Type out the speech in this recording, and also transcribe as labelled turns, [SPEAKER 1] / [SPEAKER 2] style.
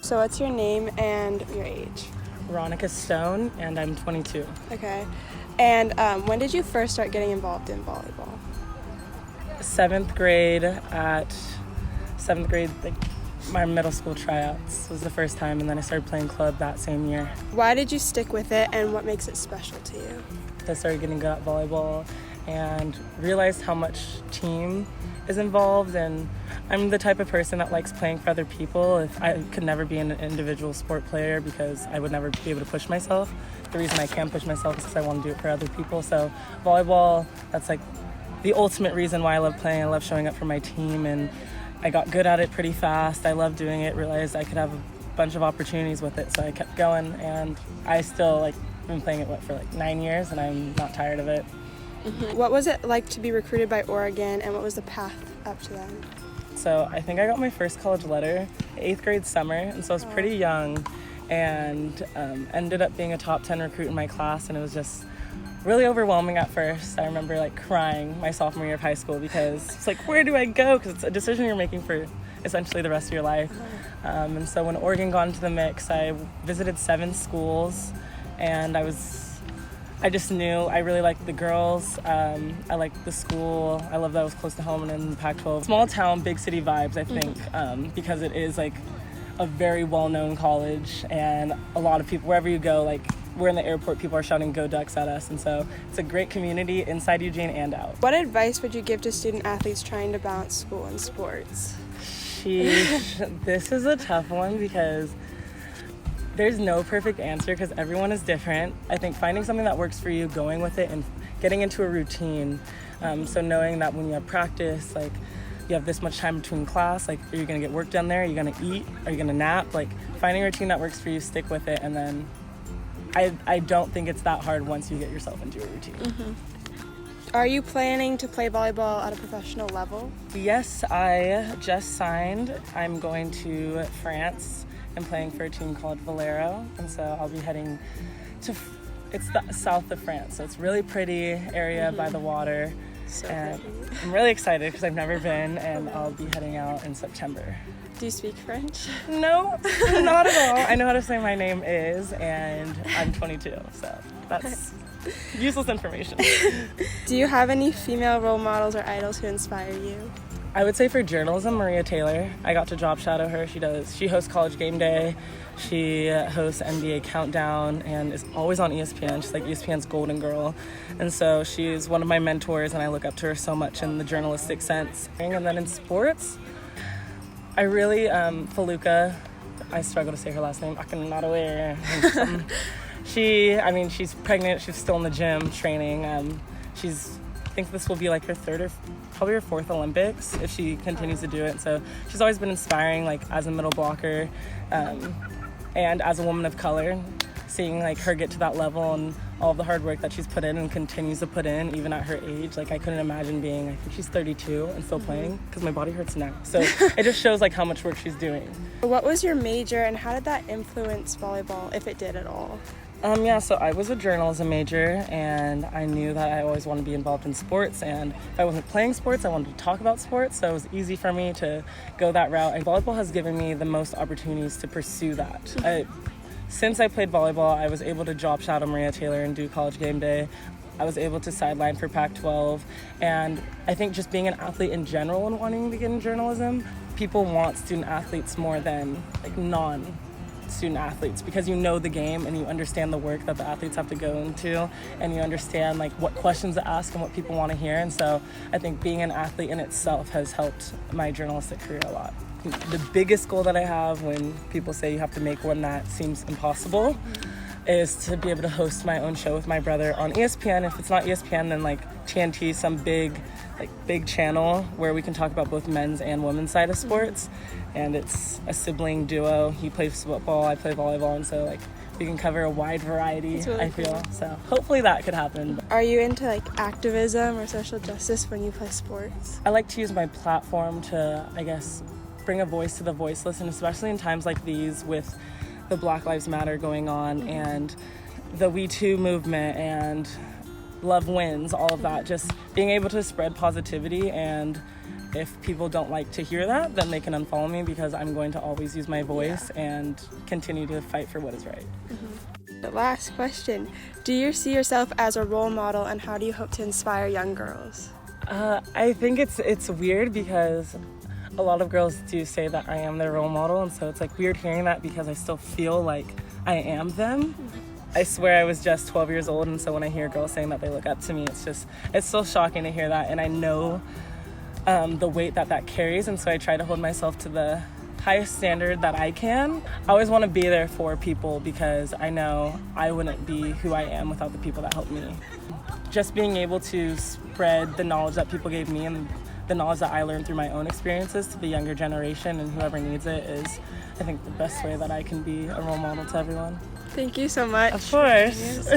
[SPEAKER 1] So what's your name and your age?
[SPEAKER 2] Ronika Stone, and I'm 22.
[SPEAKER 1] Okay. And when did you first start getting involved in volleyball?
[SPEAKER 2] Seventh grade, like my middle school tryouts was the first time, and then I started playing club that same year.
[SPEAKER 1] Why did you stick with it, and what makes it special to you?
[SPEAKER 2] I started getting good at volleyball and realized how much team is involved, and I'm the type of person that likes playing for other people. If I could never be an individual sport player because I would never be able to push myself. The reason I can push myself is because I want to do it for other people. So volleyball, that's like the ultimate reason why I love playing. I love showing up for my team, and I got good at it pretty fast. I love doing it, realized I could have a bunch of opportunities with it, so I kept going, and I still been playing it for 9 years, and I'm not tired of it.
[SPEAKER 1] Mm-hmm. What was it like to be recruited by Oregon, and what was the path up to that?
[SPEAKER 2] So I think I got my first college letter 8th grade summer, and so I was pretty young, and ended up being a top 10 recruit in my class, and it was just really overwhelming at first. I remember crying my sophomore year of high school because it's where do I go? Because it's a decision you're making for essentially the rest of your life. And so when Oregon got into the mix, I visited 7 schools, and I just knew I really liked the girls. I liked the school. I love that it was close to home and in the Pac-12. Small town, big city vibes, I think, because it is a very well-known college, and a lot of people, wherever you go, we're in the airport, people are shouting "Go Ducks" at us, and so it's a great community inside Eugene and out.
[SPEAKER 1] What advice would you give to student athletes trying to balance school and sports?
[SPEAKER 2] This is a tough one because there's no perfect answer because everyone is different. I think finding something that works for you, going with it, and getting into a routine. So knowing that when you have practice, you have this much time between class, are you gonna get work done there? Are you gonna eat? Are you gonna nap? Finding a routine that works for you, stick with it, and then I don't think it's that hard once you get yourself into a routine.
[SPEAKER 1] Mm-hmm. Are you planning to play volleyball at a professional level?
[SPEAKER 2] Yes, I just signed. I'm going to France and playing for a team called Valero, and so I'll be heading to, it's the south of France, so it's really pretty area by the water.
[SPEAKER 1] So
[SPEAKER 2] and
[SPEAKER 1] pretty.
[SPEAKER 2] I'm really excited because I've never been, and I'll be heading out in September.
[SPEAKER 1] Do you speak French?
[SPEAKER 2] No, not at all. I know how to say my name is, and I'm 22, so that's useless information.
[SPEAKER 1] Do you have any female role models or idols who inspire you?
[SPEAKER 2] I would say for journalism, Maria Taylor. I got to job shadow her. She hosts College Game Day. She hosts NBA Countdown and is always on ESPN. She's ESPN's golden girl. And so she's one of my mentors, and I look up to her so much in the journalistic sense. And then in sports, I really, Feluca, I struggle to say her last name. I can not aware. She's pregnant. She's still in the gym training. I think this will be her third or probably her fourth Olympics if she continues to do it. So she's always been inspiring, as a middle blocker, and as a woman of color, seeing her get to that level and all of the hard work that she's put in and continues to put in even at her age. I couldn't imagine being, I think she's 32 and still playing because my body hurts now. So it just shows how much work she's doing.
[SPEAKER 1] What was your major, and how did that influence volleyball, if it did at all?
[SPEAKER 2] So I was a journalism major, and I knew that I always wanted to be involved in sports, and if I wasn't playing sports, I wanted to talk about sports, so it was easy for me to go that route, and volleyball has given me the most opportunities to pursue that. Since I played volleyball, I was able to job shadow Maria Taylor and do College Game Day. I was able to sideline for Pac-12, and I think just being an athlete in general and wanting to get in journalism, people want student athletes more than non-student athletes because you know the game and you understand the work that the athletes have to go into, and you understand what questions to ask and what people want to hear. And so I think being an athlete in itself has helped my journalistic career a lot. The biggest goal that I have when people say you have to make one that seems impossible is to be able to host my own show with my brother on ESPN. If it's not ESPN, then TNT, some big channel where we can talk about both men's and women's side of sports. And it's a sibling duo. He plays football, I play volleyball, and so we can cover a wide variety,
[SPEAKER 1] really
[SPEAKER 2] I feel.
[SPEAKER 1] Cool.
[SPEAKER 2] So hopefully that could happen.
[SPEAKER 1] Are you into activism or social justice when you play sports?
[SPEAKER 2] I like to use my platform to, bring a voice to the voiceless, and especially in times like these with the Black Lives Matter going on and the We Too movement and Love Wins, all of that, just being able to spread positivity and if people don't like to hear that, then they can unfollow me, because I'm going to always use my voice and continue to fight for what is right.
[SPEAKER 1] The last question, do you see yourself as a role model, and how do you hope to inspire young girls?
[SPEAKER 2] I think it's weird, because a lot of girls do say that I am their role model, and so it's like weird hearing that, because I still feel like I am them. I swear I was just 12 years old, and so when I hear girls saying that they look up to me, it's so shocking to hear that, and I know the weight that carries, and so I try to hold myself to the highest standard that I can. I always want to be there for people, because I know I wouldn't be who I am without the people that helped me. Just being able to spread the knowledge that people gave me and the knowledge that I learned through my own experiences to the younger generation and whoever needs it is, I think, the best way that I can be a role model to everyone.
[SPEAKER 1] Thank you so much.
[SPEAKER 2] Of course.